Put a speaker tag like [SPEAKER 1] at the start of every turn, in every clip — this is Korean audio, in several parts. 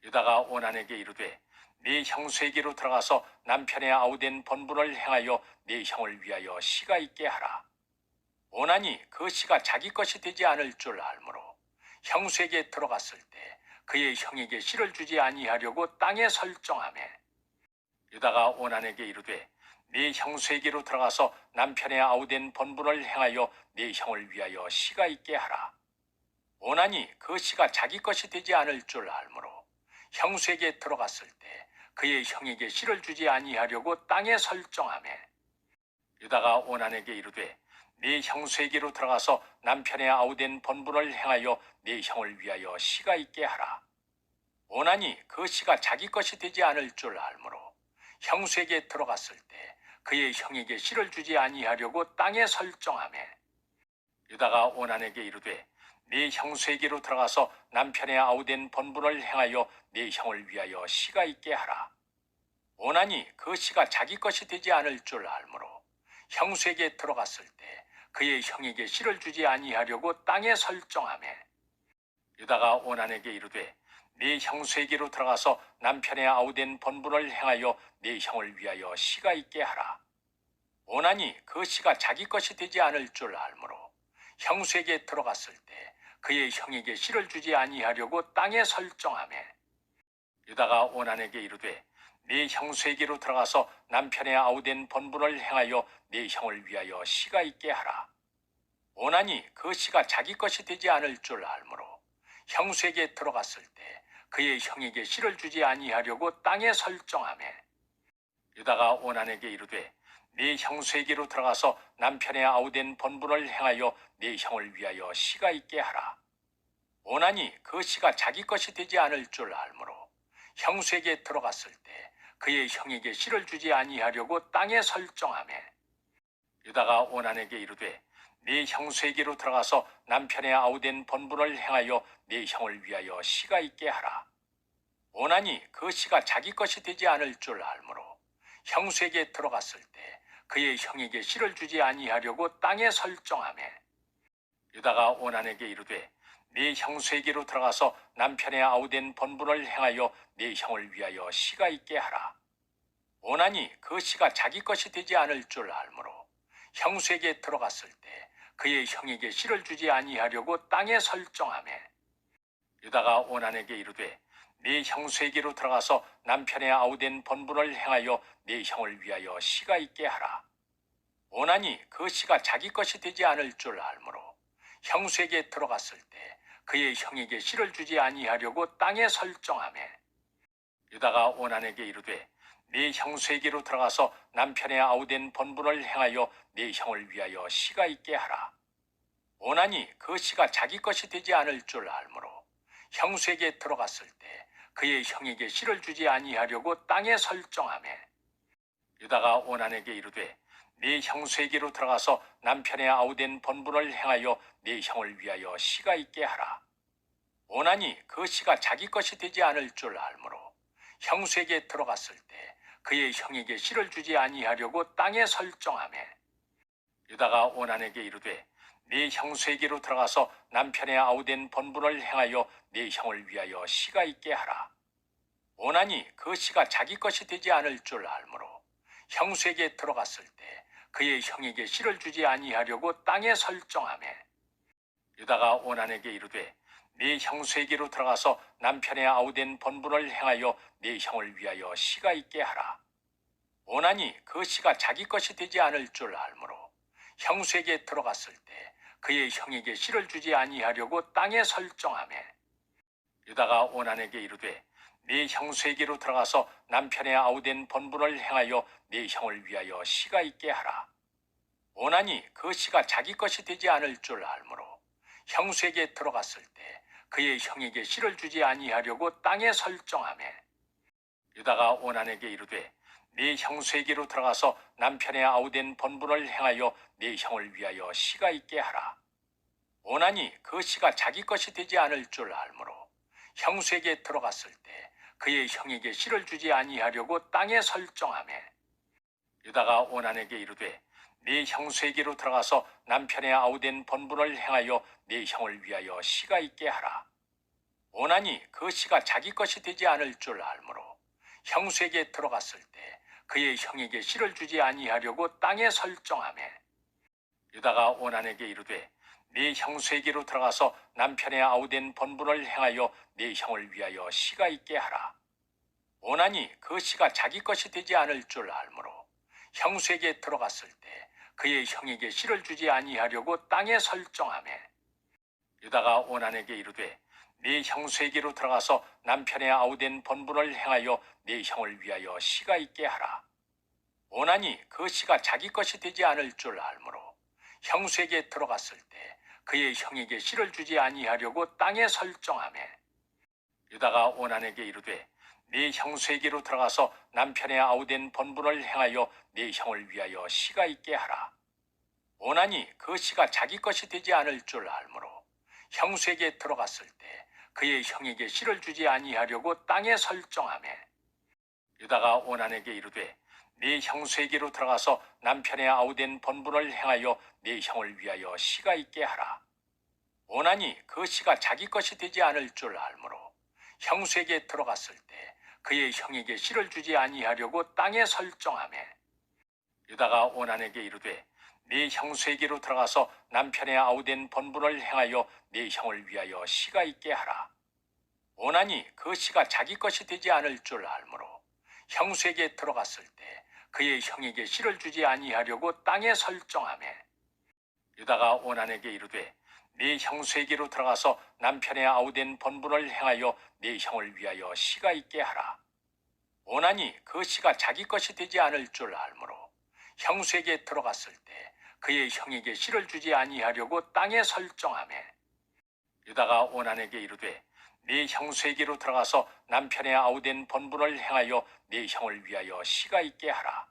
[SPEAKER 1] 유다가 오난에게 이르되 네 형수에게로 들어가서 남편의 아우된 본분을 행하여 네 형을 위하여 씨가 있게 하라. 오난이 그 씨가 자기 것이 되지 않을 줄 알므로 형수에게 들어갔을 때 그의 형에게 씨를 주지 아니하려고 땅에 설정하매 유다가 오난에게 이르되 네 형수에게로 들어가서 남편의 아우된 본분을 행하여 네 형을 위하여 씨가 있게 하라. 오난이 그 씨가 자기 것이 되지 않을 줄 알므로 형수에게 들어갔을 때 그의 형에게 씨를 주지 아니하려고 땅에 설정하매 유다가 오난에게 이르되 네 형수에게로 들어가서 남편의 아우된 본분을 행하여 네 형을 위하여 씨가 있게 하라. 오난이 그 씨가 자기 것이 되지 않을 줄 알므로 형수에게 들어갔을 때 그의 형에게 씨를 주지 아니하려고 땅에 설정하매 유다가 오난에게 이르되 네 형수에게로 들어가서 남편의 아우된 본분을 행하여 네 형을 위하여 씨가 있게 하라. 오난이 그 씨가 자기 것이 되지 않을 줄 알므로 형수에게 들어갔을 때 그의 형에게 씨를 주지 아니하려고 땅에 설정하매 유다가 오난에게 이르되 네 형수에게로 들어가서 남편의 아우된 본분을 행하여 네 형을 위하여 씨가 있게 하라. 오난이 그 씨가 자기 것이 되지 않을 줄 알므로 형수에게 들어갔을 때 그의 형에게 씨를 주지 아니하려고 땅에 설정하매 유다가 오난에게 이르되 네 형수에게로 들어가서 남편의 아우된 본분을 행하여 네 형을 위하여 씨가 있게 하라. 오난이 그 씨가 자기 것이 되지 않을 줄 알므로 형수에게 들어갔을 때 그의 형에게 씨를 주지 아니하려고 땅에 설정하매 유다가 오난에게 이르되 네 형수에게로 들어가서 남편의 아우된 본분을 행하여 네 형을 위하여 씨가 있게 하라. 오난이 그 씨가 자기 것이 되지 않을 줄 알므로 형수에게 들어갔을 때 그의 형에게 씨를 주지 아니하려고 땅에 설정하매 유다가 오난에게 이르되 네 형수에게로 들어가서 남편의 아우된 본분을 행하여 네 형을 위하여 씨가 있게 하라. 오난이 그 씨가 자기 것이 되지 않을 줄 알므로 형수에게 들어갔을 때 그의 형에게 씨를 주지 아니하려고 땅에 설정하매 유다가 오난에게 이르되 네 형수에게로 들어가서 남편의 아우된 본분을 행하여 네 형을 위하여 씨가 있게 하라. 오난이 그 씨가 자기 것이 되지 않을 줄 알므로 형수에게 들어갔을 때 그의 형에게 씨를 주지 아니하려고 땅에 설정하매 유다가 오난에게 이르되 네 형수에게로 들어가서 남편의 아우된 본분을 행하여 네 형을 위하여 씨가 있게 하라. 오난이 그 씨가 자기 것이 되지 않을 줄 알므로 형수에게 들어갔을 때 그의 형에게 씨를 주지 아니하려고 땅에 설정하매 유다가 오난에게 이르되 네 형수에게로 들어가서 남편의 아우된 본분을 행하여 네 형을 위하여 씨가 있게 하라. 오난이 그 씨가 자기 것이 되지 않을 줄 알므로 형수에게 들어갔을 때 그의 형에게 씨를 주지 아니하려고 땅에 설정하매 유다가 오난에게 이르되 네 형수에게로 들어가서 남편의 아우된 본분을 행하여 네 형을 위하여 씨가 있게 하라. 오난이 그 씨가 자기 것이 되지 않을 줄 알므로 형수에게 들어갔을 때 그의 형에게 씨를 주지 아니하려고 땅에 설정하매 유다가 오난에게 이르되 네 형수에게로 들어가서 남편의 아우된 본분을 행하여 네 형을 위하여 씨가 있게 하라. 오난이 그 씨가 자기 것이 되지 않을 줄 알므로 형수에게 들어갔을 때 그의 형에게 씨를 주지 아니하려고 땅에 설정하매 유다가 오난에게 이르되 네 형수에게로 들어가서 남편의 아우된 본분을 행하여 네 형을 위하여 씨가 있게 하라. 오난이 그 씨가 자기 것이 되지 않을 줄 알므로 형수에게 들어갔을 때 그의 형에게 씨를 주지 아니하려고 땅에 설정하매 유다가 오난에게 이르되 네 형수에게로 들어가서 남편의 아우된 본분을 행하여 네 형을 위하여 씨가 있게 하라. 오난이 그 씨가 자기 것이 되지 않을 줄 알므로 형수에게 들어갔을 때 그의 형에게 씨를 주지 아니하려고 땅에 설정하매 유다가 오난에게 이르되 네 형수에게로 들어가서 남편의 아우된 본분을 행하여 네 형을 위하여 씨가 있게 하라. 오난이 그 씨가 자기 것이 되지 않을 줄 알므로 형수에게 들어갔을 때 그의 형에게 씨를 주지 아니하려고 땅에 설정하매 유다가 오난에게 이르되 네 형수에게로 들어가서 남편의 아우된 본분을 행하여 네 형을 위하여 씨가 있게 하라. 오나니 그 씨가 자기 것이 되지 않을 줄 알므로 형수에게 들어갔을 때 그의 형에게 씨를 주지 아니하려고 땅에 설정하매 유다가 오난에게 이르되 네 형수에게로 들어가서 남편의 아우된 번분을 행하여 네 형을 위하여 씨가 있게 하라. 오난이 그 씨가 자기 것이 되지 않을 줄 알므로 형수에게 들어갔을 때 그의 형에게 씨를 주지 아니하려고 땅에 설정하매 유다가 오난에게 이르되 네 형수에게로 들어가서 남편의 아우된 번분을 행하여 네 형을 위하여 씨가 있게 하라. 오난이 그 씨가 자기 것이 되지 않을 줄 알므로 형수에게 들어갔을 때 그의 형에게 씨를 주지 아니하려고 땅에 설정하매 유다가 오난에게 이르되 네 형수에게로 들어가서 남편의 아우된 번분을 행하여 네 형을 위하여 씨가 있게 하라. 오난이 그 씨가 자기 것이 되지 않을 줄 알므로 형수에게 들어갔을 때 그의 형에게 씨를 주지 아니하려고 땅에 설정하매 유다가 오난에게 이르되 네 형수에게로 들어가서 남편의 아우된 번분을 행하여 네 형을 위하여 씨가 있게 하라. 오난이 그 씨가 자기 것이 되지 않을 줄 알므로 형수에게 들어갔을 때 그의 형에게 씨를 주지 아니하려고 땅에 설정하매 유다가 오난에게 이르되 네 형수에게로 들어가서 남편의 아우된 번분을 행하여 네 형을 위하여 씨가 있게 하라. 오난이 그 씨가 자기 것이 되지 않을 줄 알므로 형수에게 들어갔을 때 그의 형에게 씨를 주지 아니하려고 땅에 설정하매 유다가 오난에게 이르되 네 형수에게로 들어가서 남편의 아우된 번분을 행하여 네 형을 위하여 씨가 있게 하라. 오난이 그 씨가 자기 것이 되지 않을 줄 알므로 형수에게 들어갔을 때 그의 형에게 씨를 주지 아니하려고 땅에 설정하매 유다가 오난에게 이르되 네 형수에게로 들어가서 남편의 아우된 번분을 행하여 네 형을 위하여 씨가 있게 하라.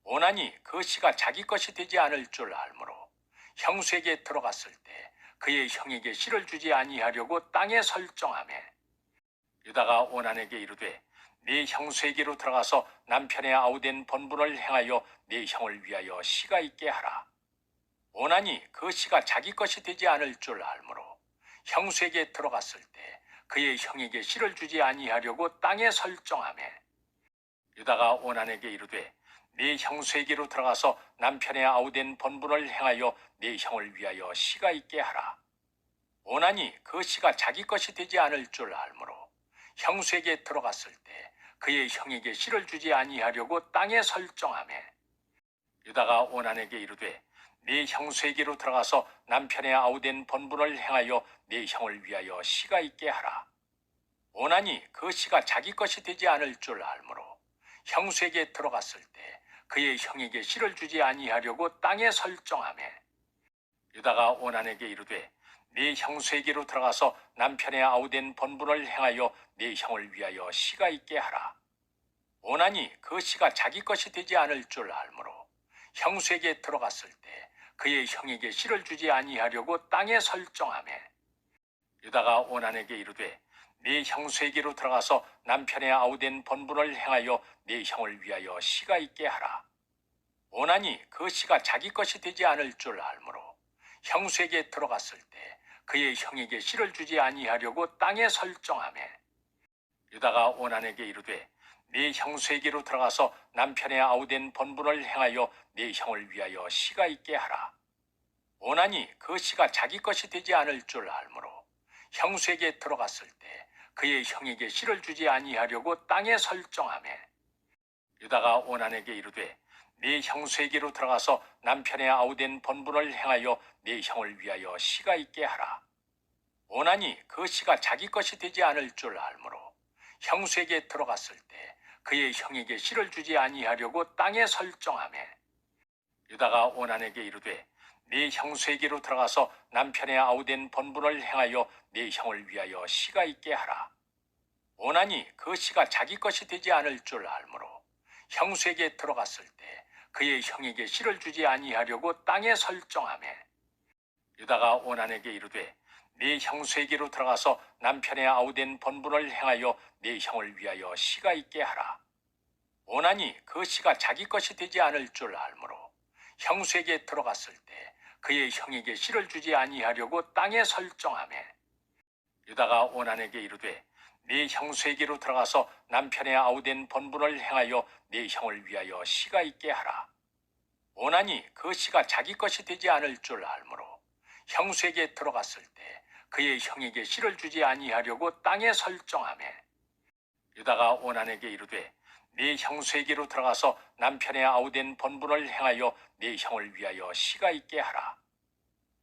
[SPEAKER 1] 오난이 그 씨가 자기 것이 되지 않을 줄 알므로 형수에게 들어갔을 때 그의 형에게 씨를 주지 아니하려고 땅에 설정하매 유다가 오난에게 이르되 네 형수에게로 들어가서 남편의 아우된 번분을 행하여 네 형을 위하여 씨가 있게 하라. 오난이 그 씨가 자기 것이 되지 않을 줄 알므로 형수에게 들어갔을 때 그의 형에게 씨를 주지 아니하려고 땅에 설정하매 유다가 오난에게 이르되 네 형수에게로 들어가서 남편의 아우된 번분을 행하여 네 형을 위하여 씨가 있게 하라. 오난이 그 씨가 자기 것이 되지 않을 줄 알므로 형수에게 들어갔을 때 그의 형에게 씨를 주지 아니하려고 땅에 설정하매 유다가 오난에게 이르되 네 형수에게로 들어가서 남편의 아우된 번분을 행하여 네 형을 위하여 씨가 있게 하라. 오난이 그 씨가 자기 것이 되지 않을 줄 알므로 형수에게 들어갔을 때 그의 형에게 씨를 주지 아니하려고 땅에 설정하매 유다가 오난에게 이르되 네 형수에게로 들어가서 남편의 아우된 번분을 행하여 네 형을 위하여 씨가 있게 하라. 오난이 그 씨가 자기 것이 되지 않을 줄 알므로 형수에게 들어갔을 때 그의 형에게 씨를 주지 아니하려고 땅에 설정하매 유다가 오난에게 이르되 네 형수에게로 들어가서 남편의 아우된 번분을 행하여 네 형을 위하여 씨가 있게 하라. 오난이 그 씨가 자기 것이 되지 않을 줄 알므로 형수에게 들어갔을 때 그의 형에게 씨를 주지 아니하려고 땅에 설정하매 유다가 오난에게 이르되 네 형수에게로 들어가서 남편의 아우된 번분을 행하여 네 형을 위하여 씨가 있게 하라. 오난이 그 씨가 자기 것이 되지 않을 줄 알므로 형수에게 들어갔을 때 그의 형에게 씨를 주지 아니하려고 땅에 설정하매 유다가 오난에게 이르되 네 형수에게로 들어가서 남편의 아우된 번분을 행하여 네 형을 위하여 씨가 있게 하라. 오난이 그 씨가 자기 것이 되지 않을 줄 알므로 형수에게 들어갔을 때 그의 형에게 씨를 주지 아니하려고 땅에 설정하매 유다가 오난에게 이르되 네 형수에게로 들어가서 남편의 아우된 번분을 행하여 네 형을 위하여 씨가 있게 하라. 오난이 그 씨가 자기 것이 되지 않을 줄 알므로 형수에게 들어갔을 때 그의 형에게 씨를 주지 아니하려고 땅에 설정하매 유다가 오난에게 이르되 네 형수에게로 들어가서 남편의 아우된 번분을 행하여 네 형을 위하여 씨가 있게 하라. 오난이 그 씨가 자기 것이 되지 않을 줄 알므로 형수에게 들어갔을 때 그의 형에게 씨를 주지 아니하려고 땅에 설정하매 유다가 오난에게 이르되 네 형수에게로 들어가서 남편의 아우된 번분을 행하여 네 형을 위하여 씨가 있게 하라. 오난이 그 씨가 자기 것이 되지 않을 줄 알므로 형수에게 들어갔을 때 그의 형에게 씨를 주지 아니하려고 땅에 설정하매 유다가 오난에게 이르되 네 형수에게로 들어가서 남편의 아우된 번분을 행하여 네 형을 위하여 씨가 있게 하라.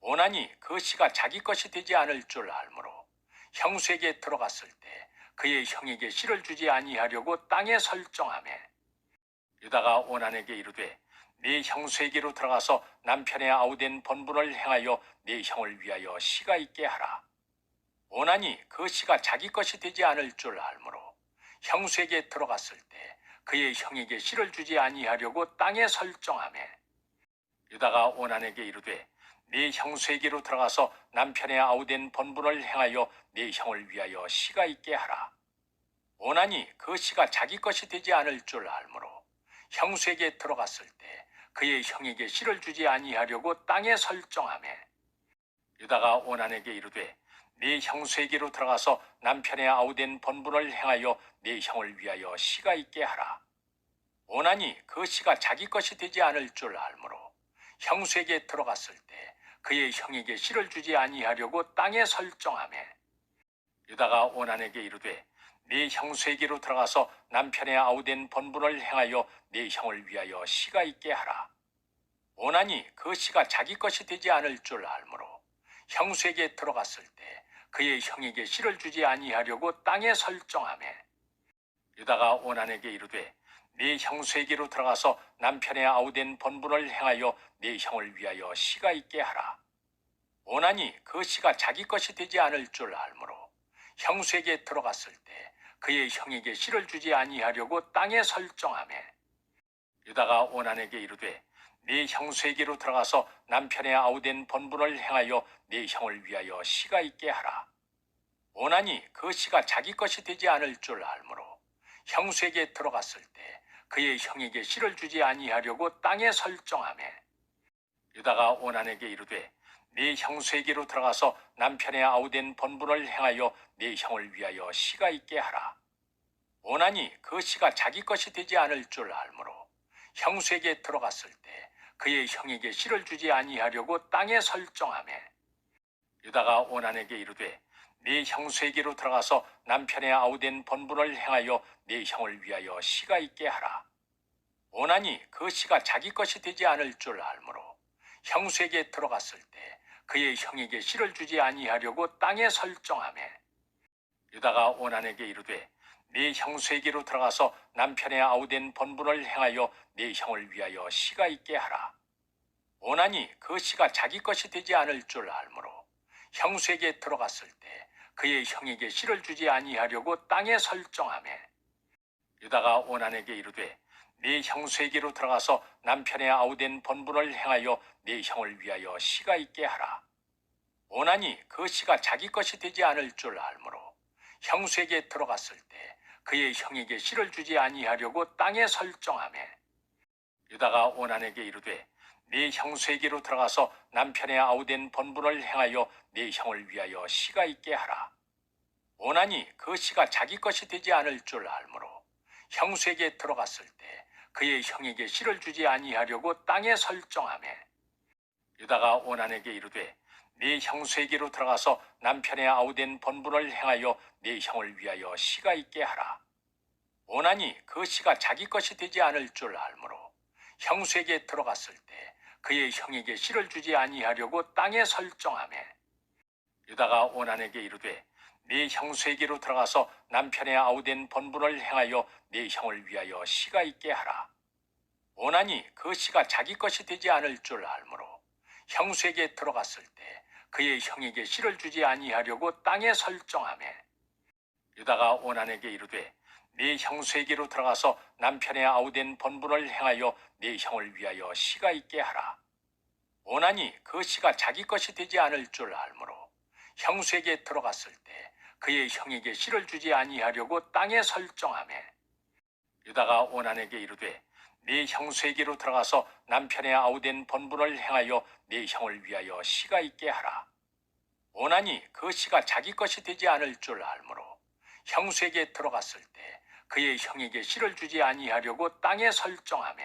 [SPEAKER 1] 오난이 그 씨가 자기 것이 되지 않을 줄 알므로 형수에게 들어갔을 때 그의 형에게 씨를 주지 아니하려고 땅에 설정하매 유다가 오난에게 이르되 네 형수에게로 들어가서 남편의 아우된 번분을 행하여 네 형을 위하여 씨가 있게 하라. 오난이 그 씨가 자기 것이 되지 않을 줄 알므로 형수에게 들어갔을 때 그의 형에게 씨를 주지 아니하려고 땅에 설정하매 유다가 오난에게 이르되 네 형수에게로 들어가서 남편의 아우된 번분을 행하여 네 형을 위하여 씨가 있게 하라. 오난이 그 씨가 자기 것이 되지 않을 줄 알므로 형수에게 들어갔을 때 그의 형에게 씨를 주지 아니하려고 땅에 설정하매 유다가 오난에게 이르되 네 형수에게로 들어가서 남편의 아우된 번분을 행하여 네 형을 위하여 씨가 있게 하라. 오난이 그 씨가 자기 것이 되지 않을 줄 알므로 형수에게 들어갔을 때 그의 형에게 씨를 주지 아니하려고 땅에 설정하매 유다가 오난에게 이르되 네 형수에게로 들어가서 남편의 아우된 번분을 행하여 네 형을 위하여 씨가 있게 하라. 오난이 그 씨가 자기 것이 되지 않을 줄 알므로 형수에게 들어갔을 때 그의 형에게 씨를 주지 아니하려고 땅에 설정하매 유다가 오난에게 이르되 네 형수에게로 들어가서 남편의 아우된 번분을 행하여 네 형을 위하여 씨가 있게 하라. 오난이 그 씨가 자기 것이 되지 않을 줄 알므로 형수에게 들어갔을 때 그의 형에게 씨를 주지 아니하려고 땅에 설정하매 유다가 오난에게 이르되 네 형수에게로 들어가서 남편의 아우된 번분을 행하여 네 형을 위하여 씨가 있게 하라. 오난이 그 씨가 자기 것이 되지 않을 줄 알므로 형수에게 들어갔을 때 그의 형에게 씨를 주지 아니하려고 땅에 설정하매 유다가 오난에게 이르되 네 형수에게로 들어가서 남편의 아우된 번분을 행하여 네 형을 위하여 씨가 있게 하라. 오난이 그 씨가 자기 것이 되지 않을 줄 알므로 형수에게 들어갔을 때 그의 형에게 씨를 주지 아니하려고 땅에 설정하매 유다가 오난에게 이르되 네 형수에게로 들어가서 남편의 아우된 번분을 행하여 네 형을 위하여 씨가 있게 하라. 오난이 그 씨가 자기 것이 되지 않을 줄 알므로 형수에게 들어갔을 때 그의 형에게 씨를 주지 아니하려고 땅에 설정하매 유다가 오난에게 이르되 네 형수에게로 들어가서 남편의 아우된 번분을 행하여 네 형을 위하여 씨가 있게 하라. 오난이 그 씨가 자기 것이 되지 않을 줄 알므로 형수에게 들어갔을 때 그의 형에게 씨를 주지 아니하려고 땅에 설정하매 유다가 오난에게 이르되 네 형수에게로 들어가서 남편의 아우된 번분을 행하여 네 형을 위하여 씨가 있게 하라. 오난이 그 씨가 자기 것이 되지 않을 줄 알므로 형수에게 들어갔을 때 그의 형에게 씨를 주지 아니하려고 땅에 설정하매 유다가 오난에게 이르되 네 형수에게로 들어가서 남편의 아우된 번분을 행하여 네 형을 위하여 씨가 있게 하라. 오난이 그 씨가 자기 것이 되지 않을 줄 알므로 형수에게 들어갔을 때 그의 형에게 씨를 주지 아니하려고 땅에 설정하매 유다가 오난에게 이르되 네 형수에게로 들어가서 남편의 아우된 번분을 행하여 네 형을 위하여 씨가 있게 하라. 오난이 그 씨가 자기 것이 되지 않을 줄 알므로 형수에게 들어갔을 때 그의 형에게 씨를 주지 아니하려고 땅에 설정하매 유다가 오난에게 이르되 네 형수에게로 들어가서 남편의 아우된 번분을 행하여 네 형을 위하여 씨가 있게 하라. 오난이 그 씨가 자기 것이 되지 않을 줄 알므로 형수에게 들어갔을 때 그의 형에게 씨를 주지 아니하려고 땅에 설정하매 유다가 오난에게 이르되 네 형수에게로 들어가서 남편의 아우된 번분을 행하여 네 형을 위하여 씨가 있게 하라. 오난이 그 씨가 자기 것이 되지 않을 줄 알므로 형수에게 들어갔을 때 그의 형에게 씨를 주지 아니하려고 땅에 설정하매 유다가 오난에게 이르되 네 형수에게로 들어가서 남편의 아우된 번분을 행하여 네 형을 위하여 씨가 있게 하라. 원하니 그 씨가 자기 것이 되지 않을 줄 알므로 형수에게 들어갔을 때 그의 형에게 씨를 주지 아니하려고 땅에 설정하며